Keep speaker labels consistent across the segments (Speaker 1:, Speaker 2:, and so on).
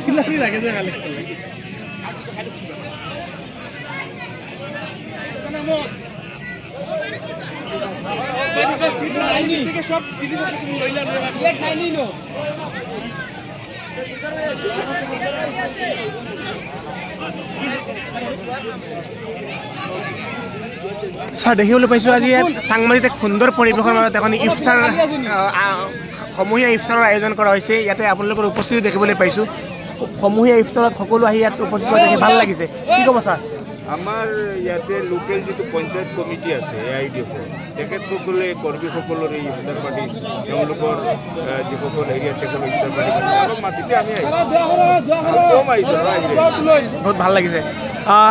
Speaker 1: সিলারি লাগে যে খালি সব জিনিস আছে তুমি লইলা লেট নাই নিনো
Speaker 2: স্যার দেখিবলৈ পাইছোঁ আজি ইয়াত চাংমাৰীত এক সুন্দৰ পৰিৱেশৰ মাজত এখন ইফতাৰ সমূহীয়া ইফতাৰৰ আয়োজন কৰা হৈছে। ইয়াতে আপোনালোকৰ উপস্থিতি দেখিবলৈ পাইছোঁ। সমূহীয়া ইফতাৰত সকলো আহি ইয়াত উপস্থিত হোৱা দেখি ভাল লাগিছে। কি ক'ব ছাৰ?
Speaker 3: আমাৰ ইয়াতে লোকেল যিটো পঞ্চায়ত কমিটি আছে AIDF তেখেতসকলে কৰ্মীসকলৰ এই ইফতাৰ পাৰ্টি তেওঁলোকৰ যিসকল এৰিয়াত তেখেতৰ ইফতাৰ পাৰ্টি অলপ মাতিছে, আমি আহিছোঁ কম আহিছোঁ আৰু আহিলে
Speaker 2: বহুত ভাল লাগিছে।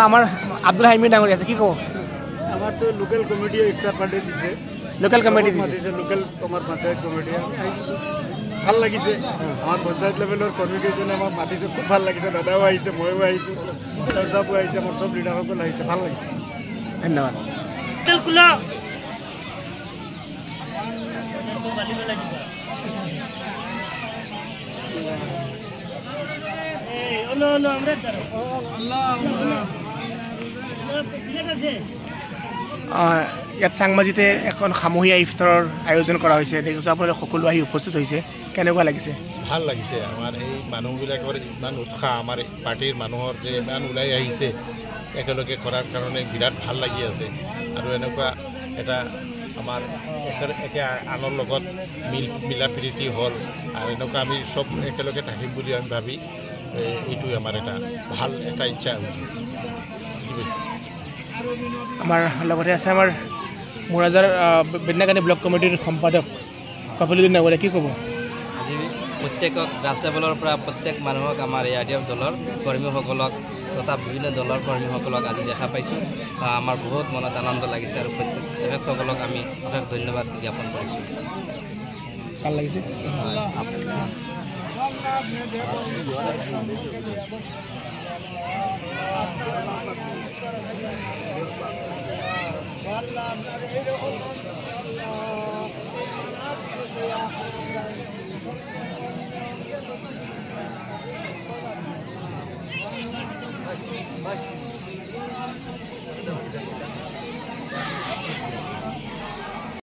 Speaker 2: আমাৰ আব্দুল হামিদ ডাঙৰীয়া আছে, কি ক'ব?
Speaker 4: আমাৰতো লোকেল কমিটিয়ে ইফতাৰ পাৰ্টি দিছে,
Speaker 2: লোকেল কমিটি
Speaker 4: দিছে, লোকেল আমাৰ পঞ্চায়ত কমিটি আমি আহিছোঁ, ভাল লাগিছে। আমাৰ পঞ্চায়ত লেভেলৰ কৰ্মীকেইজনে আমাক মাতিছে, খুব ভাল লাগিছে। দাদাও আহিছে, ময়ো আহিছোঁ, ডাক্তৰ চাহাবো আহিছে, আমাৰ চব লিডাৰসকল আহিছে, ভাল লাগিছে।
Speaker 2: ধন্যবাদ। ইয়াত চাংমাজিতে এখন সামূহিক ইফতাৰৰ আয়োজন কৰা হৈছে। দেখিছোঁ আপোনালোকে সকলো আহি উপস্থিত হৈছে, কেনেকুৱা লাগিছে?
Speaker 5: ভাল লাগিছে। আমাৰ এই মানুহবিলাকৰ ইমান উৎসাহ, আমাৰ পাৰ্টিৰ মানুহৰ যে ইমান ওলাই আহিছে একেলগে কৰাৰ কাৰণে বিৰাট ভাল লাগি আছে। আৰু এনেকুৱা এটা আমাৰ একে আনৰ লগত মিলা প্ৰীতি হ'ল আৰু এনেকুৱা আমি চব একেলগে থাকিম বুলি আমি ভাবি এইটোৱে আমাৰ এটা ভাল এটা ইচ্ছা হৈছে।
Speaker 2: আমাৰ লগতে আছে আমাৰ মোৰাজাৰ বেদনাকানি ব্লক কমিটিৰ সম্পাদক কপিলুদ্দিন ডাঙৰীয়া, কি ক'ব?
Speaker 6: আজি প্ৰত্যেকক গ্ৰাছ লেভেলৰ পৰা প্ৰত্যেক মানুহক আমাৰ AIDF দলৰ কৰ্মীসকলক তথা বিভিন্ন দলৰ কৰ্মীসকলক আজি দেখা পাইছোঁ। আমাৰ বহুত মনত আনন্দ লাগিছে আৰু তেখেতসকলক আমি অশেষ ধন্যবাদ জ্ঞাপন কৰিছোঁ।
Speaker 2: ভাল লাগিছে।
Speaker 4: Bye.